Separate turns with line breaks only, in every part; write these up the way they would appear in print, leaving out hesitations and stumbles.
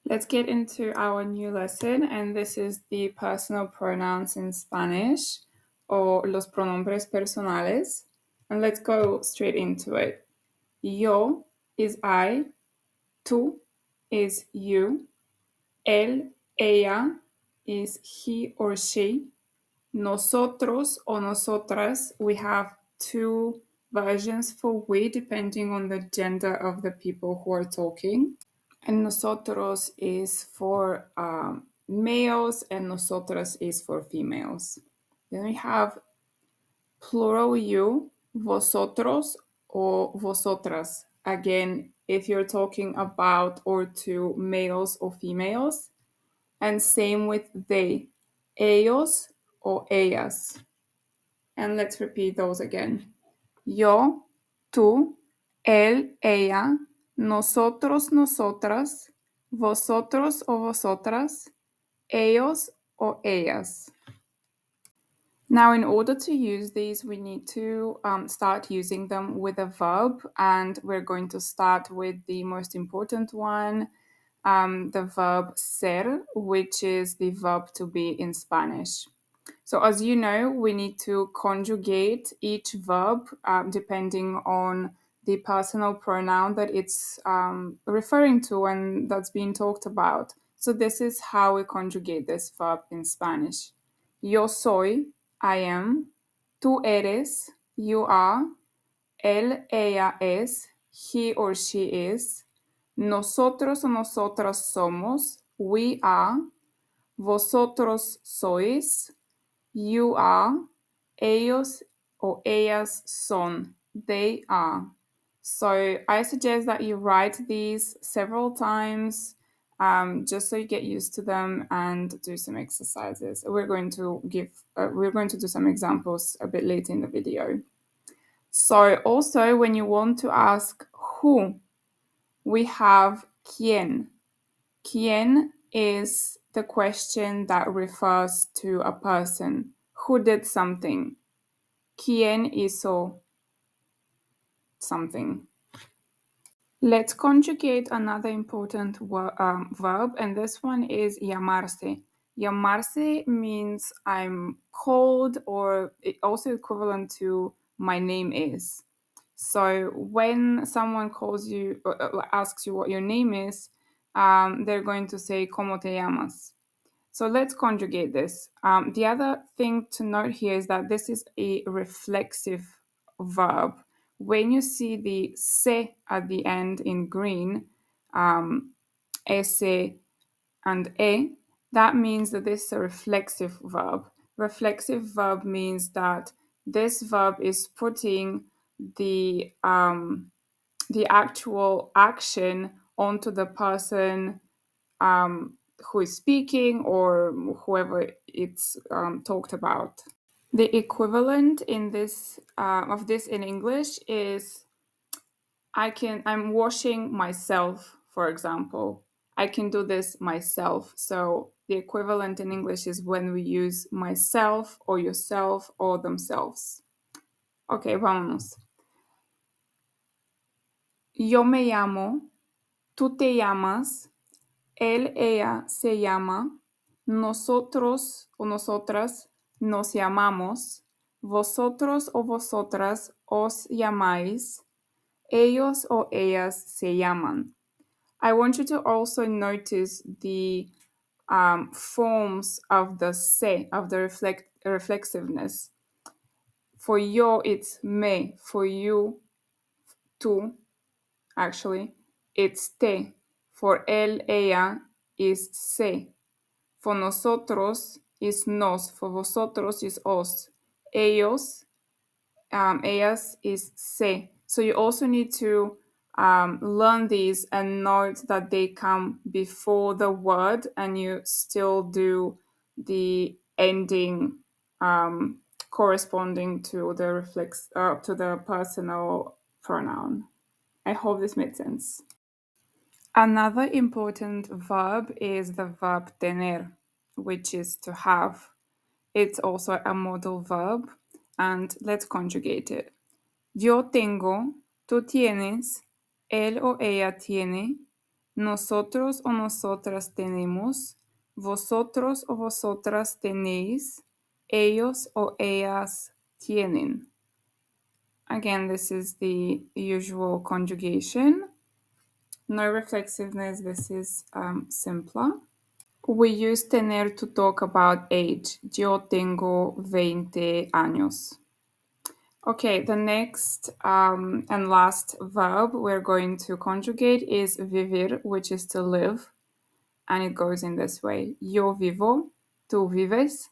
Let's get into our new lesson, and this is the personal pronouns in Spanish, or los pronombres personales. And let's go straight into it. Yo is I, tú is you, él, ella is he or she, nosotros or nosotras, we have two versions for we depending on the gender of the people who are talking. And nosotros is for males and nosotras is for females. Then we have plural you, vosotros or vosotras. Again, if you're talking about or to males or females. And same with they, ellos or ellas. And let's repeat those again. Yo, tú, él, ella, nosotros, nosotras, vosotros o vosotras, ellos o ellas. Now, in order to use these, we need to start using them with a verb, and we're going to start with the most important one, the verb ser, which is the verb to be in Spanish. So as you know, we need to conjugate each verb depending on the personal pronoun that it's referring to and that's being talked about. So this is how we conjugate this verb in Spanish. Yo soy, I am. Tú eres, you are. Él, ella es, he or she is. Nosotros o nosotras somos, we are. Vosotros sois, you are. Ellos or ellas son, they are. So I suggest that you write these several times just so you get used to them and do some exercises. We're going to do some examples a bit later in the video. So also when you want to ask who, we have quién. Quién is the question that refers to a person who did something. ¿Quién hizo something? Let's conjugate another important verb, and this one is llamarse. Llamarse means I'm called, or it also equivalent to my name is. So when someone calls you or asks you what your name is, they're going to say ¿Cómo te llamas? So let's conjugate this. The other thing to note here is that this is a reflexive verb. When you see the se at the end in green, ese and e, that means that this is a reflexive verb. Reflexive verb means that this verb is putting the actual action onto the person who is speaking or whoever it's talked about. The equivalent in this of this in English is I'm washing myself, for example. I can do this myself. So the equivalent in English is when we use myself or yourself or themselves. Okay, vámonos. Yo me llamo, tú te llamas, él, ella se llama, nosotros o nosotras nos llamamos, vosotros o vosotras os llamáis, ellos o ellas se llaman. I want you to also notice the forms of the se, of the reflexiveness. For yo, it's me. For you, tú, actually, it's te. For él, ella, is se. For nosotros is nos. For vosotros is os. Ellos, ellas is se. So you also need to learn these and note that they come before the word, and you still do the ending corresponding to the personal pronoun. I hope this made sense. Another important verb is the verb tener, which is to have. It's also a modal verb, and let's conjugate it. Yo tengo, tú tienes, él o ella tiene, Nosotros o nosotras tenemos, vosotros o vosotras tenéis, ellos o ellas tienen. Again, this is the usual conjugation. No reflexiveness, this is simpler. We use tener to talk about age. Yo tengo 20 años. Okay, the next and last verb we're going to conjugate is vivir, which is to live. And it goes in this way. Yo vivo, tú vives,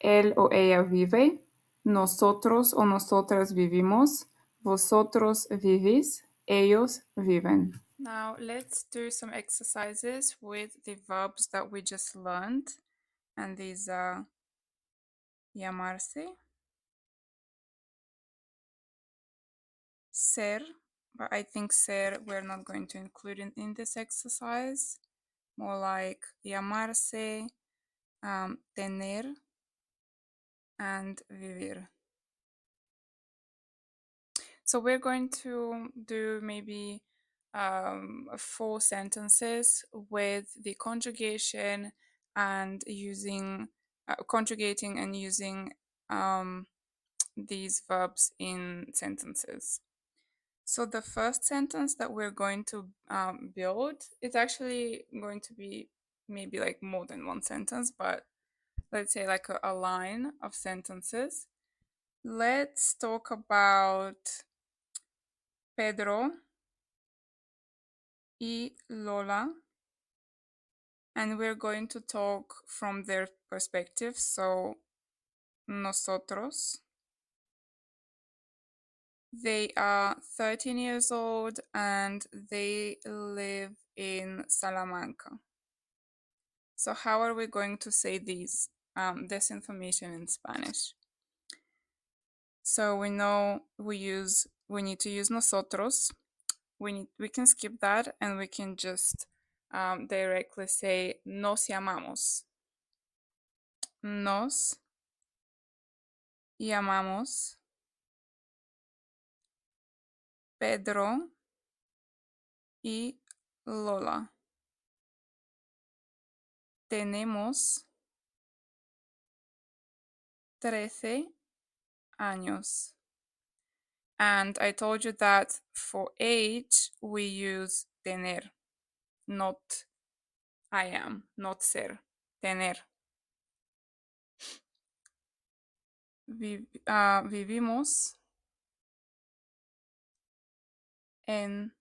él o ella vive, nosotros o nosotras vivimos, vosotros vivís, ellos viven. Now let's do some exercises with the verbs that we just learned. And these are llamarse, ser, but I think ser we're not going to include in this exercise. More like llamarse, tener, and vivir. So we're going to do maybe 4 sentences with the conjugation and using conjugating and using these verbs in sentences. So the first sentence that we're going to build, it's actually going to be maybe like more than one sentence, but let's say like a line of sentences. Let's talk about Pedro y Lola, and we're going to talk from their perspective. So nosotros. They are 13 years old and they live in Salamanca. So how are we going to say this information in Spanish? So we know we need to use nosotros. We can skip that and we can just directly say nos llamamos. Nos llamamos Pedro y Lola. Tenemos 13 años. And I told you that for age, we use tener, not I am, not ser, tener. Vivimos en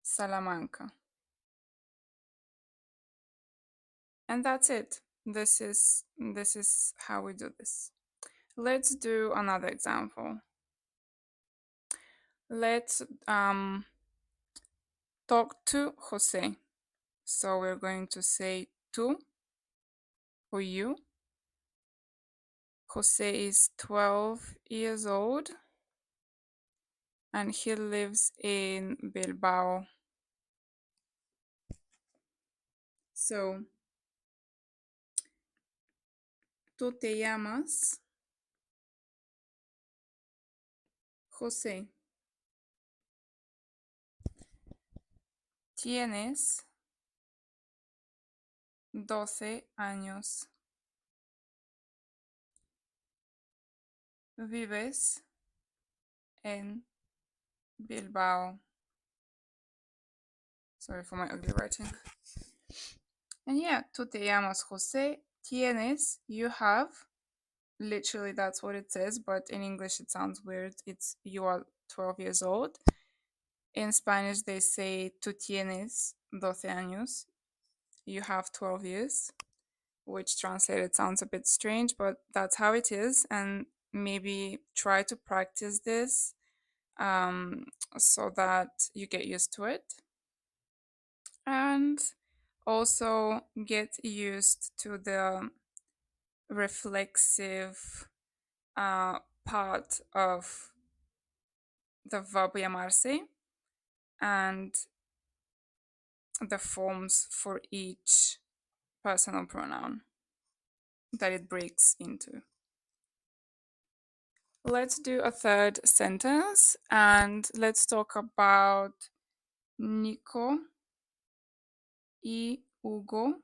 Salamanca. And that's it. This is how we do this. Let's do another example. Let's talk to Jose. So we're going to say tú or you. Jose is 12 years old and he lives in Bilbao. So, tú te llamas José. Tienes 12 años. Vives en Bilbao. Sorry for my ugly writing. And yeah, tú te llamas José. Tienes, you have. Literally, that's what it says, but in English it sounds weird. It's you are 12 years old. In Spanish, they say tú tienes 12 años. You have 12 years, which translated sounds a bit strange, but that's how it is. And maybe try to practice this so that you get used to it. And also get used to the reflexive part of the verb llamarse and the forms for each personal pronoun that it breaks into. Let's do a third sentence and let's talk about Nico y Hugo.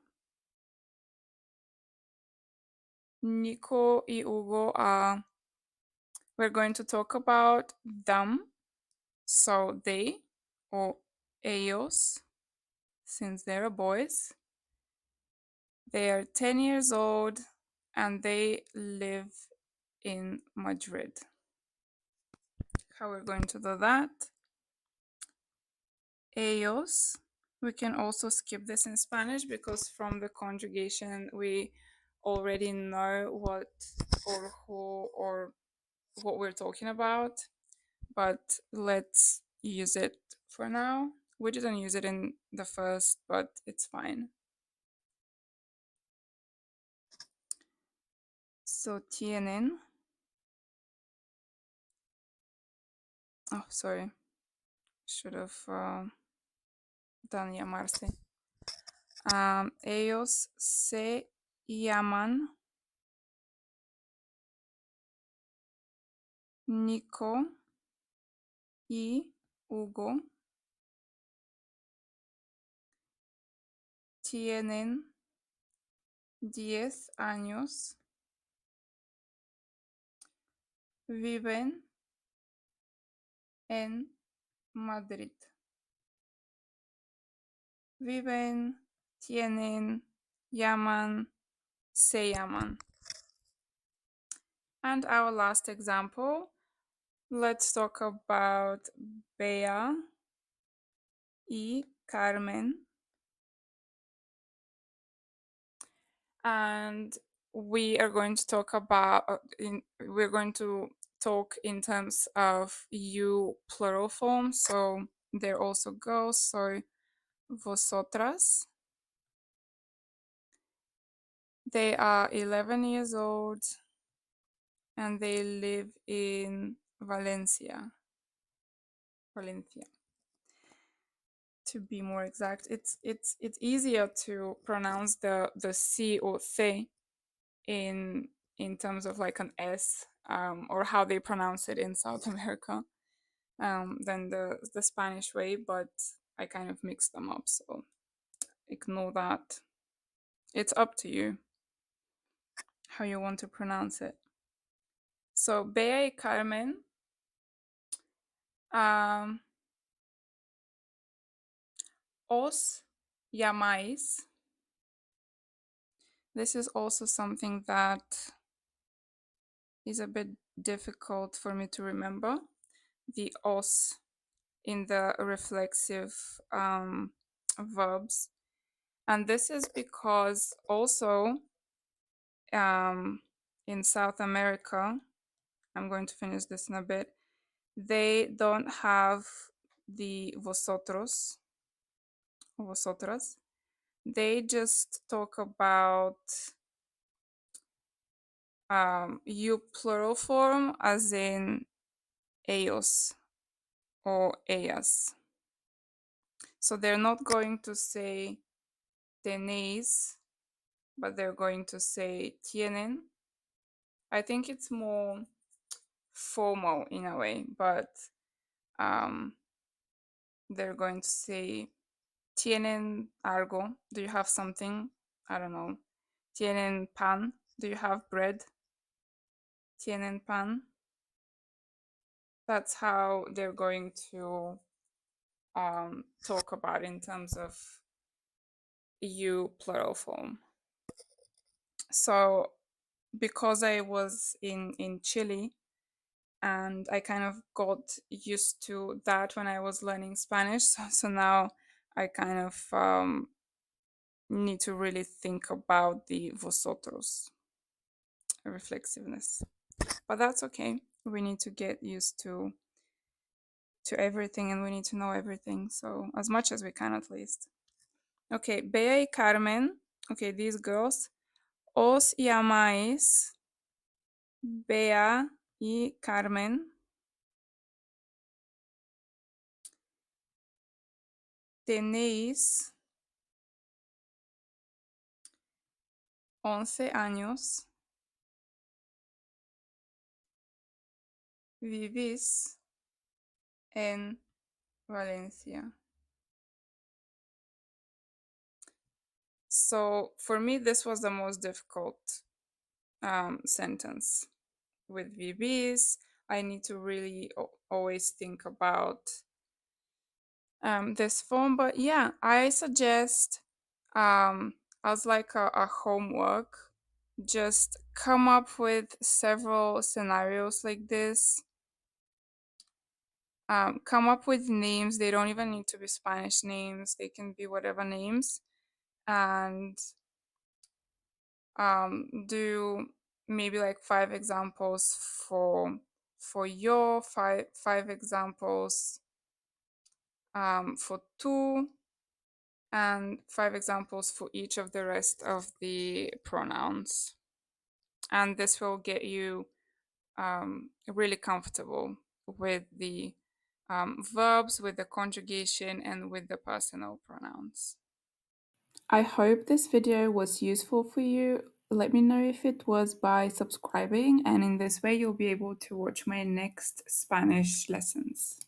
Nico y Hugo are, we're going to talk about them, so they, or ellos, since they're boys. They are 10 years old and they live in Madrid. How we're going to do that? Ellos. We can also skip this in Spanish because from the conjugation we already know what or who or what we're talking about, but let's use it for now. We didn't use it in the first, but it's fine. So tienen. Oh, sorry. Should have done llamarse. Ellos se llaman Nico y Hugo. Tienen 10 años. Viven en Madrid. Viven, tienen, llaman, se llaman. And our last example, let's talk about Bea y Carmen. And we are going to talk about, we're going to talk in terms of you plural form. So they're also girls. So vosotras. They are 11 years old and they live in Valencia. To be more exact, it's easier to pronounce the C or C in terms of like an S, or how they pronounce it in South America, than the Spanish way, but I kind of mixed them up, so ignore that. It's up to you how you want to pronounce it. So Bea y Carmen, os llamáis. This is also something that is a bit difficult for me to remember. The os in the reflexive verbs. And this is because also in South America, I'm going to finish this in a bit, they don't have the vosotros, vosotras. They just talk about you plural form as in ellos or ellas. So they're not going to say tenéis, but they're going to say tienen. I think it's more formal in a way, but they're going to say tienen algo. Do you have something? I don't know. Tienen pan. Do you have bread? Tienen pan. That's how they're going to talk about in terms of you plural form. So because I was in Chile and I kind of got used to that when I was learning Spanish, so now I kind of need to really think about the vosotros reflexiveness, but that's okay. We need to get used to everything and we need to know everything, so as much as we can at least. Okay, Bea y Carmen. Okay, these girls. Os llamáis Bea y Carmen. Tenéis 11 años. Vivís en Valencia. So for me, this was the most difficult sentence. With VBs, I need to really always think about this form. But yeah, I suggest as like a homework, just come up with several scenarios like this. Come up with names. They don't even need to be Spanish names. They can be whatever names. And do maybe like 5 examples for yo, five examples for tú, and 5 examples for each of the rest of the pronouns. And this will get you really comfortable with the verbs, with the conjugation, and with the personal pronouns. I hope this video was useful for you. Let me know if it was by subscribing, and in this way you'll be able to watch my next Spanish lessons.